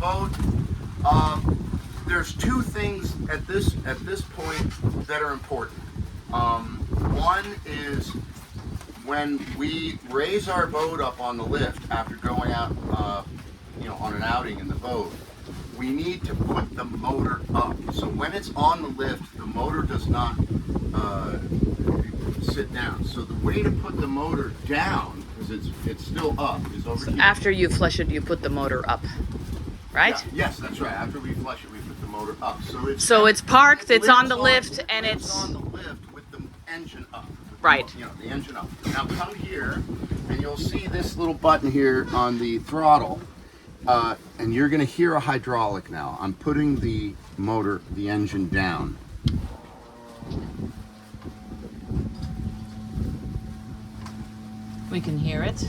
boat. There's two things at this point that are important. One is when we raise our boat up on the lift after going out, on an outing in the boat, we need to put the motor up. So when it's on the lift, the motor does not sit down. So the way to put the motor down, because it's still up, is over here. After you flush it, you put the motor up, right? Yeah, yes, that's right. After we flush it, we put the motor up. So it's parked, it's on the lift, and it's on the lift with the engine up. Right. The engine up. Now come here, and you'll see this little button here on the throttle, and you're going to hear a hydraulic now. I'm putting the motor, the engine down. We can hear it.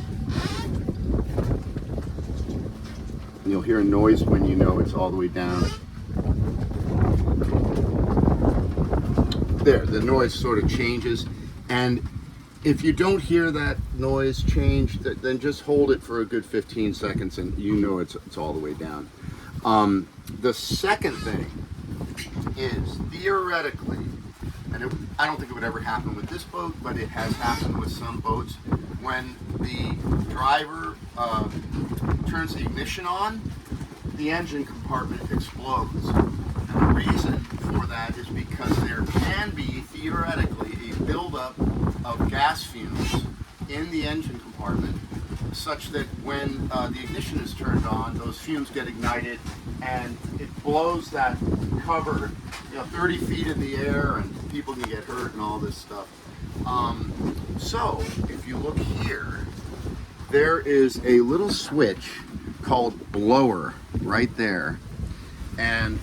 You'll hear a noise when you know it's all the way down. There, the noise sort of changes, and if you don't hear that noise change, then just hold it for a good 15 seconds and you know it's all the way down. The second thing is, theoretically, and I don't think it would ever happen with this boat, but it has happened with some boats, when the driver turns the ignition on, the engine compartment explodes. And the reason for that is because there can be, theoretically, a buildup of gas fumes in the engine compartment, such that when the ignition is turned on, those fumes get ignited and it blows that cover 30 feet in the air, and people can get hurt and all this stuff. So if you look here, there is a little switch called blower right there, and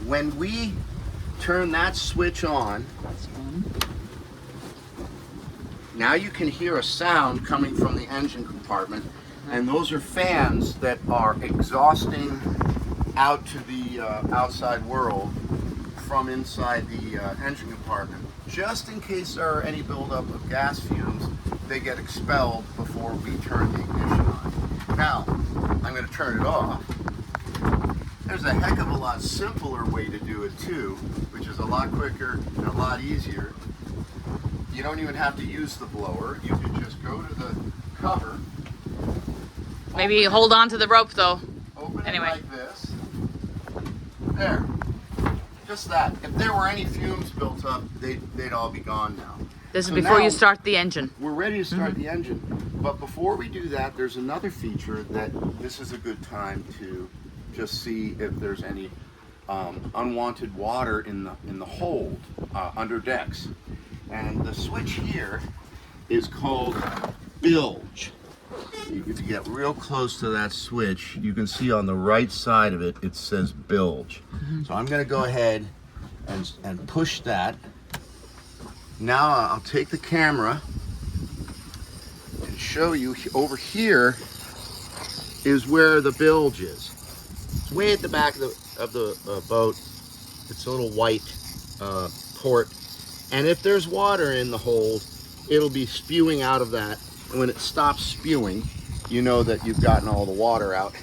when we turn that switch on, now you can hear a sound coming from the engine compartment, and those are fans that are exhausting out to the outside world from inside the engine compartment. Just in case there are any buildup of gas fumes, they get expelled before we turn the ignition on. Now, I'm going to turn it off. There's a heck of a lot simpler way to do it too, which is a lot quicker and a lot easier. You don't even have to use the blower. You can just go to the cover. Maybe hold on to the rope though. Open Anyway. it like this. There. Just that. If there were any fumes built up, they'd all be gone now. This is So before now you start the engine. We're ready to start the engine. But before we do that, there's another feature that this is a good time to just see if there's any unwanted water in the hold under decks. And the switch here is called bilge. If you get real close to that switch, you can see on the right side of it, it says bilge. So I'm going to go ahead and push that. Now I'll take the camera and show you. Over here is where the bilge is. It's way at the back of the boat. It's a little white port. And if there's water in the hold, it'll be spewing out of that. And when it stops spewing, you know that you've gotten all the water out.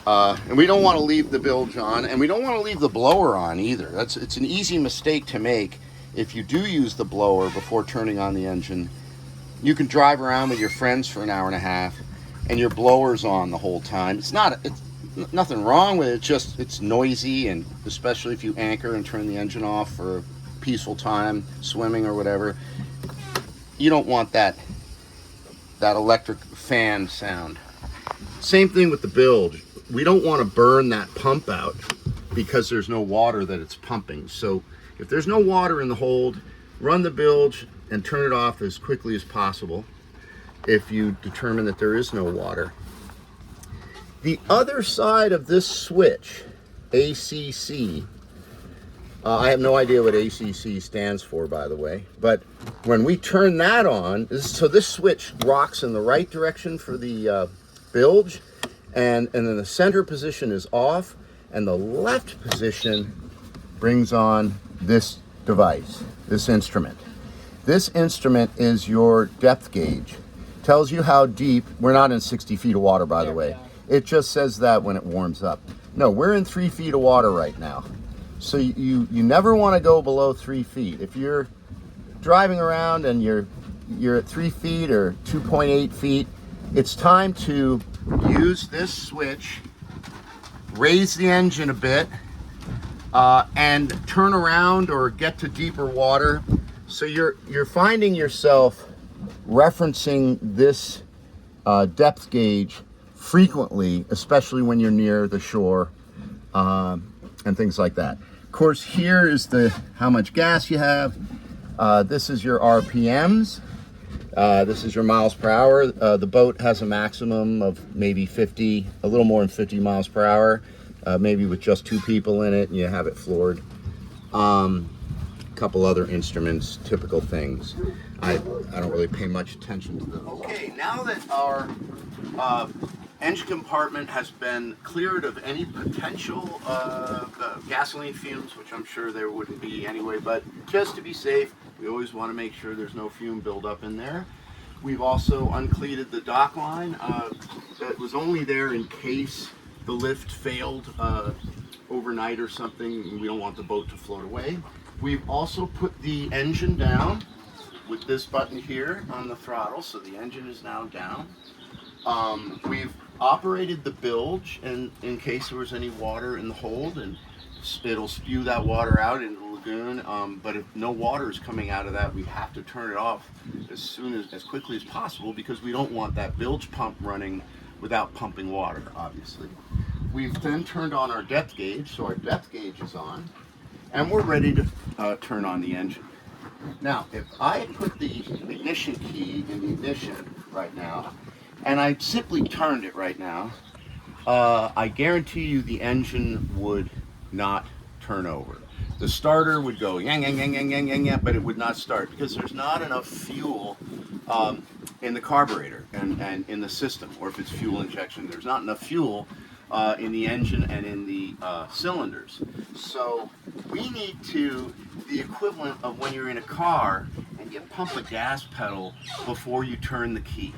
And we don't want to leave the bilge on, and we don't want to leave the blower on either. It's an easy mistake to make. If you do use the blower before turning on the engine, you can drive around with your friends for an hour and a half, and your blower's on the whole time. It's nothing wrong with it. It's noisy, and especially if you anchor and turn the engine off for peaceful time, swimming or whatever, you don't want that electric fan sound. Same thing with the bilge. We don't want to burn that pump out because there's no water that it's pumping. So if there's no water in the hold, run the bilge and turn it off as quickly as possible if you determine that there is no water. The other side of this switch, ACC, I have no idea what ACC stands for, by the way, but when we turn that on, so this switch rocks in the right direction for the bilge, and then the center position is off, and the left position brings on this device, this instrument. This instrument is your depth gauge. Tells you how deep. We're not in 60 feet of water, by the way. It just says that when it warms up. No, we're in 3 feet of water right now. So you never want to go below 3 feet. If you're driving around and you're at 3 feet or 2.8 feet, it's time to use this switch, raise the engine a bit, and turn around or get to deeper water. So you're finding yourself referencing this depth gauge frequently, especially when you're near the shore, and things like that. Of course, here is how much gas you have. This is your RPMs. This is your miles per hour. The boat has a maximum of maybe 50, a little more than 50 miles per hour, maybe with just 2 people in it and you have it floored. A couple other instruments, typical things. I don't really pay much attention to them. Okay, now that our engine compartment has been cleared of any potential gasoline fumes, which I'm sure there wouldn't be anyway, but just to be safe, we always want to make sure there's no fume buildup in there. We've also uncleated the dock line. That was only there in case the lift failed overnight or something. We don't want the boat to float away. We've also put the engine down with this button here on the throttle, so the engine is now down. We've operated the bilge in case there was any water in the hold, and it'll spew that water out into the lagoon. But if no water is coming out of that, we have to turn it off as quickly as possible, because we don't want that bilge pump running without pumping water, obviously. We've then turned on our depth gauge, so our depth gauge is on, and we're ready to turn on the engine. Now, if I put the ignition key in the ignition right now, and I simply turned it right now, I guarantee you the engine would not turn over. The starter would go yang, yang, yang, yang, yang, yang, yang, but it would not start because there's not enough fuel in the carburetor and in the system, or if it's fuel injection, there's not enough fuel in the engine and in the cylinders. So we need the equivalent of when you're in a car and you pump a gas pedal before you turn the key.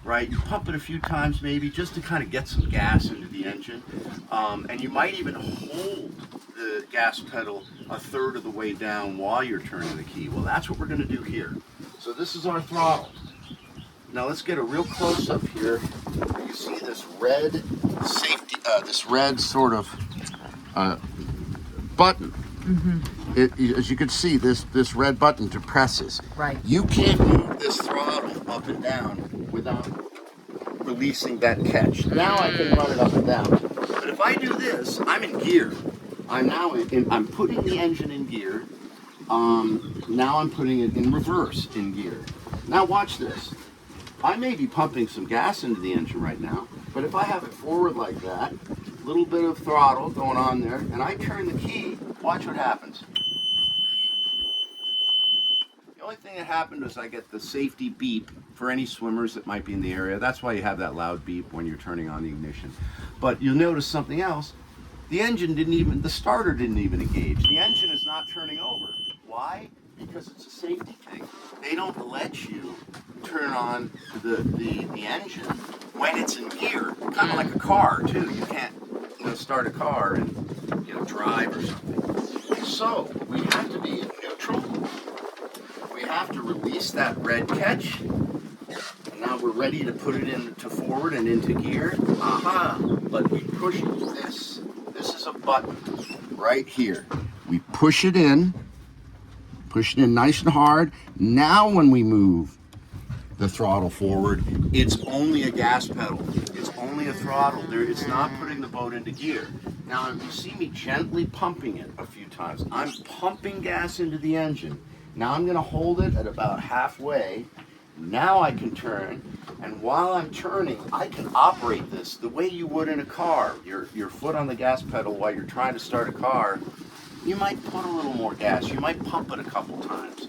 Right, you pump it a few times maybe just to kind of get some gas into the engine, and you might even hold the gas pedal a third of the way down while you're turning the key. Well, that's what we're going to do here. So this is our throttle. Now let's get a real close up here. You see this red safety, this red sort of button. Mm-hmm. As you can see, this red button depresses. Right. You can't move this throttle up and down without releasing that catch. Now I can run it up and down. But if I do this, I'm in gear. I'm putting the engine in gear. Now I'm putting it in reverse in gear. Now watch this. I may be pumping some gas into the engine right now, but if I have it forward like that, a little bit of throttle going on there, and I turn the key, watch what happens. The only thing that happened was I get the safety beep for any swimmers that might be in the area. That's why you have that loud beep when you're turning on the ignition. But you'll notice something else. The starter didn't even engage. The engine is not turning over. Why? Because it's a safety thing. They don't let you turn on the engine when it's in gear. Kind of like a car too. You can't start a car and drive or something. So we have to be in neutral. We have to release that red catch. And now we're ready to put it into forward and into gear. Aha! But we push this. This is a button right here. We push it in nice and hard. Now when we move the throttle forward, it's only a gas pedal. It's only a throttle. It's not putting the boat into gear. Now if you see me gently pumping it a few times, I'm pumping gas into the engine. Now I'm going to hold it at about halfway. Now I can turn, and while I'm turning, I can operate this the way you would in a car. Your foot on the gas pedal while you're trying to start a car. You might put a little more gas. You might pump it a couple times.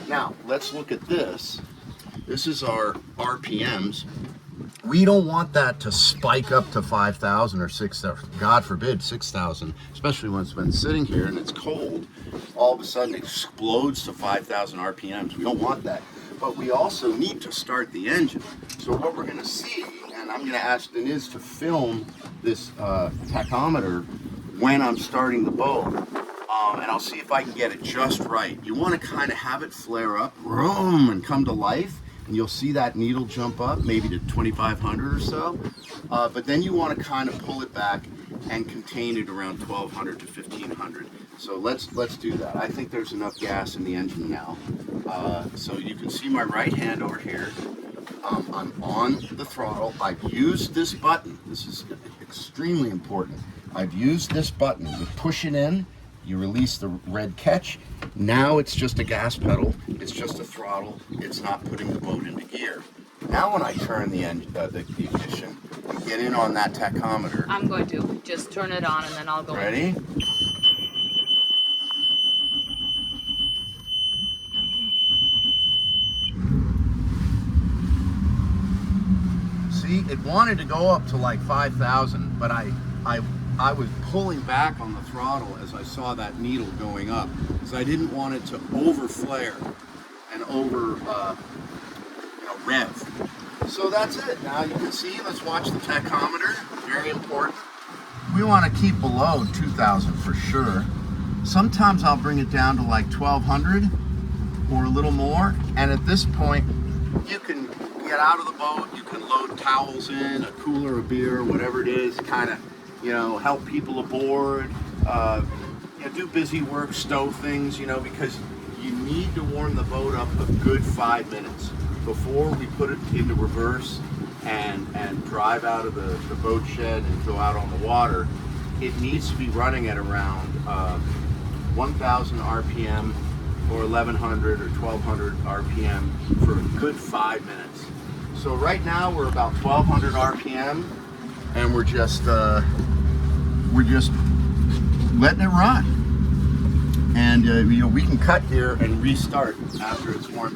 Now, let's look at this. This is our RPMs. We don't want that to spike up to 5,000 or 6,000, God forbid 6,000, especially when it's been sitting here and it's cold. All of a sudden it explodes to 5,000 RPMs. We don't want that. But we also need to start the engine. So what we're going to see, and I'm going to ask Denise to film this tachometer when I'm starting the boat, and I'll see if I can get it just right. You want to kind of have it flare up, vroom, and come to life, and you'll see that needle jump up, maybe to 2,500 or so. But then you want to kind of pull it back and contain it around 1,200 to 1,500. So let's do that. I think there's enough gas in the engine now. So you can see my right hand over here. I'm on the throttle. I've used this button. This is extremely important. I've used this button. You push it in, you release the red catch. Now it's just a gas pedal. It's just a throttle. It's not putting the boat into gear. Now when I turn the ignition and get in on that tachometer. I'm going to just turn it on and then I'll go. Ready? See, it wanted to go up to like 5,000, but I was pulling back on the throttle as I saw that needle going up, because I didn't want it to over flare and over rev. So that's it. Now you can see, let's watch the tachometer. Very important. We want to keep below 2,000 for sure. Sometimes I'll bring it down to like 1,200 or a little more, and at this point you can get out of the boat, you can load towels in, a cooler of beer, whatever it is, kind of, help people aboard, do busy work, stow things, because you need to warm the boat up a good 5 minutes before we put it into reverse and drive out of the boat shed and go out on the water. It needs to be running at around 1,000 RPM or 1,100 or 1,200 RPM for a good 5 minutes. So right now we're about 1,200 RPM, and we're just letting it run. And we can cut here and restart after it's warmed